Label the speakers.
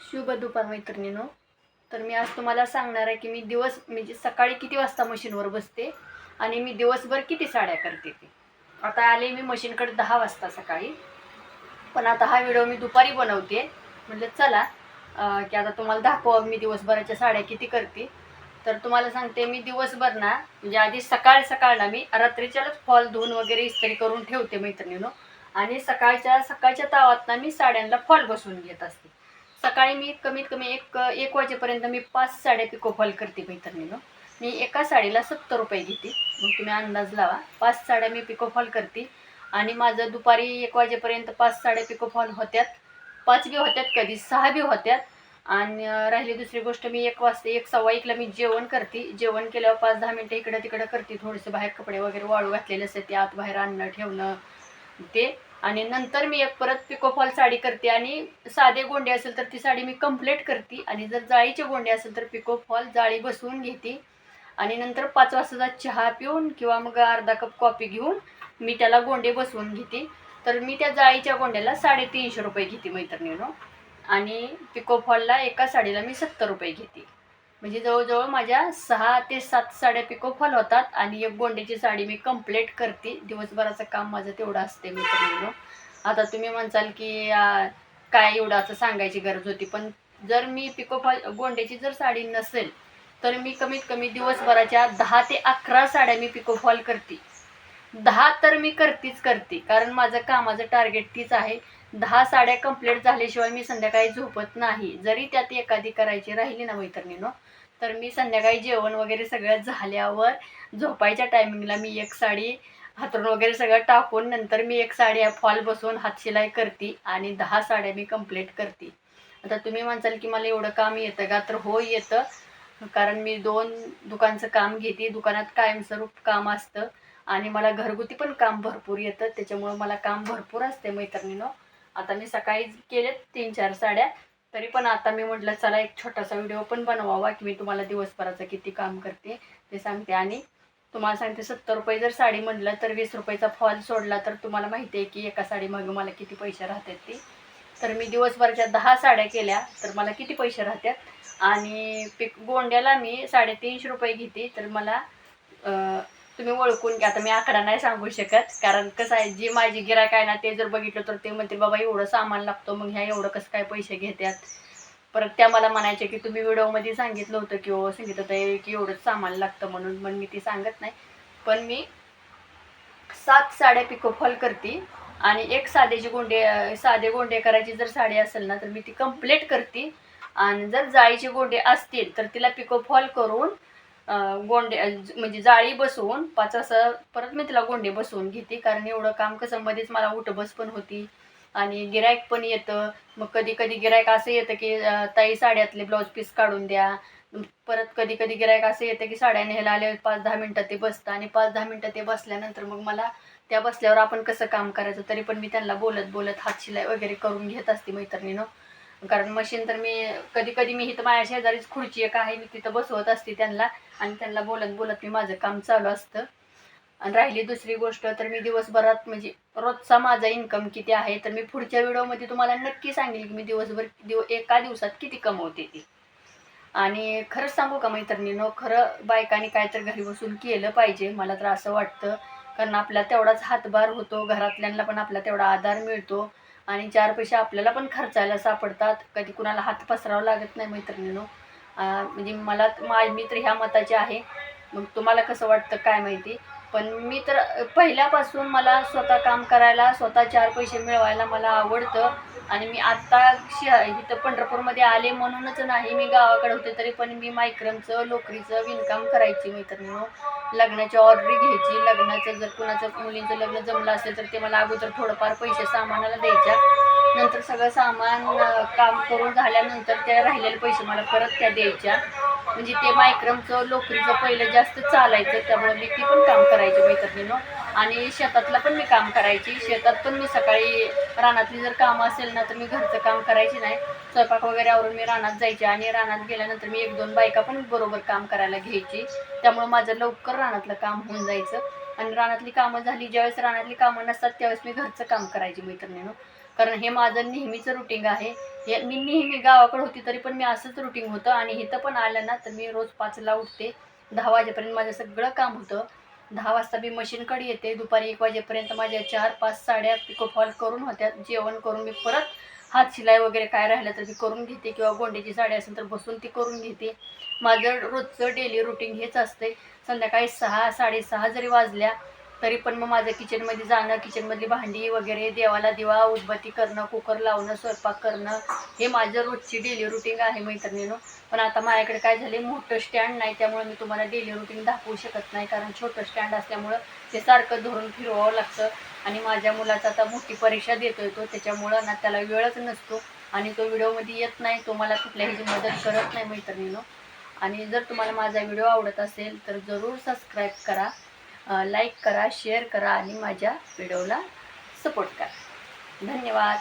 Speaker 1: शुभ दुपार मैत्रिणींनो. तर मी आज तुम्हाला सांगणार आहे की मी म्हणजे सकाळी किती वाजता मशीनवर बसते आणि मी दिवसभर किती साड्या करते ते. आता आले मी मशीनकडे 10 वाजता सकाळी, पण आता हा व्हिडिओ मी दुपारी बनवते. म्हटलं चला की आता तुम्हाला दाखवावं मी दिवसभराच्या साड्या किती करते. तर तुम्हाला सांगते, मी दिवसभर ना म्हणजे आधी सकाळ ना मी रात्रीच्याच फॉल धुवून वगैरे इस्त्री करून ठेवते मैत्रिणींनो, आणि सकाळच्या तावात ना मी साड्यांना फॉल बसवून घेत असते. सकाळी मी कमीत कमी एक वाजेपर्यंत मी 5 साड्या पिको फॉल करते मैत्रिणींनो. मी एका साडीला 70 रुपये घेते. मग तुम्ही अंदाज लावा, 5 साड्या मी पिको फॉल करते आणि माझं दुपारी 1 वाजेपर्यंत 5 साड्या पिको फॉल होत्यात. 5 बी होत्यात, कधी 6 बी होत्यात. आणि राहिली दुसरी गोष्ट, मी 1 वाजता 1 सव्वा 1ला मी जेवण करते. जेवण केल्यावर 5-10 मिनटं इकडं तिकडं करते. थोडेसे बाहेर कपडे वगैरे वाळू घातलेले असते, ते आत बाहेर आणणं ठेवणं ते. आणि नंतर मी एक परत पिको फॉल साडी करते. आणि साधे गोंडे असेल तर ती साडी मी कंप्लीट करते, आणि जर जाळीचे गोंडे असेल तर पिको फॉल जाळी बसवून घेते. आणि नंतर 5 वाजता चहा पिऊन किंवा मग अर्धा कप कॉफी घेऊन मी त्याला गोंडे बसवून घेते. तर मी त्या जाळीच्या गोंड्याला 350 रुपये घेते मैत्रिणींनो. आणि पिको फॉलला एका साडीला मी 70 रुपये घेते. म्हणजे जवळजवळ माझ्या 6 ते 7 साड्या पिको फॉल होतात आणि एक गोंड्याची साडी मी कंप्लीट करते. दिवसभराचं काम माझं तेवढं असते मैत्रिणींनो. आता तुम्ही म्हणसाल की काय एवढं असं सांगायची गरज होती, पण जर मी पिको फॉल गोंड्याची जर साडी नसेल तर मी कमीत कमी दिवसभराच्या 10 ते 11 साड्या मी पिको फॉल करते. 10 तर मी करते, कारण माझं कामाचं टार्गेट तीच आहे. 10 साड्या कंप्लीट झाल्याशिवाय मी संध्याकाळी झोपत नाही. जरी त्यात एखादी करायची राहिली ना मैत्रिणींनो, तर मी संध्याकाळी जेवण वगैरे सगळं झाल्यावर झोपायच्या टायमिंगला मी एक साडी हातरून वगैरे सगळं टाकून नंतर मी एक साडी फॉल बसवून हातशिलाई करते आणि 10 साड्या मी कंप्लीट करते. आता तुम्ही म्हणसाल की मला एवढं काम येतं का? तर हो, येतं. कारण मी 2 दुकानचं काम घेते. दुकानात कायमस्वरूप काम असतं आणि मला घरगुती पण काम भरपूर येतं. त्याच्यामुळं मला काम भरपूर असते मैत्रिणींनो. आता मी सकाळी केलेत 3-4 साड्या, तरी पण आता मी म्हटलं चला एक छोटासा व्हिडिओ पण बनवावा की मी तुम्हाला दिवसभराचं किती काम करते ते सांगते. आणि तुम्हाला सांगते, 70 रुपये जर साडी म्हटलं तर 20 रुपयाचा फॉल सोडला तर तुम्हाला माहिती आहे की एका साडीमागे मला किती पैसे राहतात ते. तर मी दिवसभराच्या 10 साड्या केल्या तर मला किती पैसे राहतात. आणि गोंड्याला मी 350 रुपये घेते. तर मला तुम्ही ओळखून घ्या. आता मी आकडा नाही सांगू शकत, कारण कसं आहे, जी माझी गिऱ्हाईक आहे ना ते जर बघितलं तर ते म्हणतील बाबा एवढं सामान लागतं, मग ह्या एवढं कसं काय पैसे घेतात. परत त्या मला म्हणायचे की तुम्ही व्हिडिओमध्ये सांगितलं होतं की हो संगीताताई की एवढंच सामान लागतं म्हणून. मग मी ती सांगत नाही. पण मी 7 साड्या पिको फॉल करते. आणि एक साधे गोंडे करायची जर साडी असेल ना तर मी ती कंप्लीट करते. आणि जर जाळीचे गोंडे असतील तर तिला पिको फॉल करून गोंडे म्हणजे जाळी बसवून 5 वाजता परत मी तिला गोंडे बसवून घेते. कारण एवढं काम कसं मध्येच मला उठबस पण होती आणि गिऱ्हाईक पण येतं. मग कधी कधी गिऱ्हाईक असं येतं की ताई साड्यातले ब्लाऊज पीस काढून द्या. परत कधी कधी गिऱ्हाईक असं येतं की साड्या न्यायला आले 5-10 मिनटं ते बसतं, आणि 5-10 मिनटं ते बसल्यानंतर मग मला त्या बसल्यावर आपण कसं काम करायचं, तरी पण मी त्यांना बोलत बोलत हातशिलाई वगैरे करून घेत असते मैत्रिणीनं. कारण मशीन तर मी कधी कधी मी इथं माझ्या शेजारीच खुर्ची एक आहे, मी तिथं बसवत असते त्यांना आणि त्यांना बोलत बोलत मी माझं काम चालू असतं. आणि राहिली दुसरी गोष्ट, तर मी दिवसभरात म्हणजे रोजचा माझा इन्कम किती आहे तर मी पुढच्या व्हिडिओमध्ये तुम्हाला नक्की सांगेल की मी एका दिवसात किती कमवते ती. आणि खरंच सांगू का मैत्रिणींनो, खरं बायकांनी काय तर घरी बसून केलं पाहिजे, मला तर असं वाटतं. कारण आपला तेवढाच हातभार होतो, घरातल्यांना पण आपला तेवढा आधार मिळतो आणि 4 पैसे आपल्याला पण खर्चायला सापडतात. कधी कुणाला हात पसरावं लागत नाही मैत्रिणींनो. म्हणजे मी तर ह्या मताचे आहे. मग तुम्हाला कसं वाटतं काय माहिती. पण मी तर पहिल्यापासून मला स्वतः काम करायला, स्वतः 4 पैसे मिळवायला मला आवडतं. आणि मी आत्ता इथं पंढरपूरमध्ये आले म्हणूनच नाही, मी गावाकडे होते तरी पण मी मायक्रमचं लोकरीचं विणकाम करायची मैत्रिणींनो. लग्नाची ऑर्डरी घ्यायची. लग्नाचं जर कुणाचं मुलींचं लग्न जमलं असेल तर ते मला अगोदर थोडंफार पैसे सामानाला द्यायच्या. नंतर सगळं सामान काम करून झाल्यानंतर त्या राहिलेले पैसे मला परत त्या द्यायच्या. म्हणजे ते मायक्रमचं लोकरीचं पहिलं जास्त चालायचं, त्यामुळे मी ती पण काम करायची मैत्रिणींनो. आणि शेतातलं पण मी काम करायची. शेतात पण मी सकाळी रानातली जर कामं असेल ना तर मी घरचं काम करायची नाही. स्वयंपाक वगैरे आवरून मी रानात जायचे आणि रानात गेल्यानंतर मी 1-2 बायका पण बरोबर काम करायला घ्यायची. त्यामुळं माझं लवकर रानातलं काम होऊन जायचं. आणि रानातली कामं झाली, ज्यावेळेस रानातली कामं नसतात त्यावेळेस मी घरचं काम करायची मैत्रिणींनो. कारण हे माझं नेहमीचं रुटीन आहे मी नेहमी गावाकडे होती तरी पण मी असंच रुटीन होतं, आणि इथं पण आलं ना तर मी रोज 5ला उठते. 10 वाजेपर्यंत माझं सगळं काम होतं. 10 वाजता मी मशीनकडे येते. दुपारी 1 वाजेपर्यंत माझ्या 4-5 साड्या पिको फॉल करून होत्या. जेवण करून मी परत हात शिलाई वगैरे काय राहिलं तर मी करून घेते, किंवा गोंड्याची साडी असेल तर बसून ती करून घेते. माझं रोजचं डेली रुटीन हेच असते. संध्याकाळी 6-6:30 जरी वाजल्या तरी पण मग माझं किचनमध्ये जाणं, किचनमधली भांडी वगैरे, देवाला दिवा उदबत्ती करणं, कुकर लावणं, स्वयंपाक करणं, हे माझं रोजची डेली रुटीन आहे मैत्रिणींनो. पण आता माझ्याकडे काय झाले, मोठं स्टँड नाही, त्यामुळे मी तुम्हाला डेली रुटीन दाखवू शकत नाही, कारण छोटं स्टँड असल्यामुळं ते सारखं धरून फिरवावं लागतं. आणि माझ्या मुलाचा आता मोठी परीक्षा देतोय तो, त्याच्यामुळं ना त्याला वेळच नसतो आणि तो व्हिडिओमध्ये येत नाही, तो मला कुठल्याही मदत करत नाही मैत्रिणींनो. आणि जर तुम्हाला माझा व्हिडिओ आवडत असेल तर जरूर सबस्क्राईब करा, लाईक करा, शेअर करा आणि माझ्या व्हिडिओला सपोर्ट करा. धन्यवाद.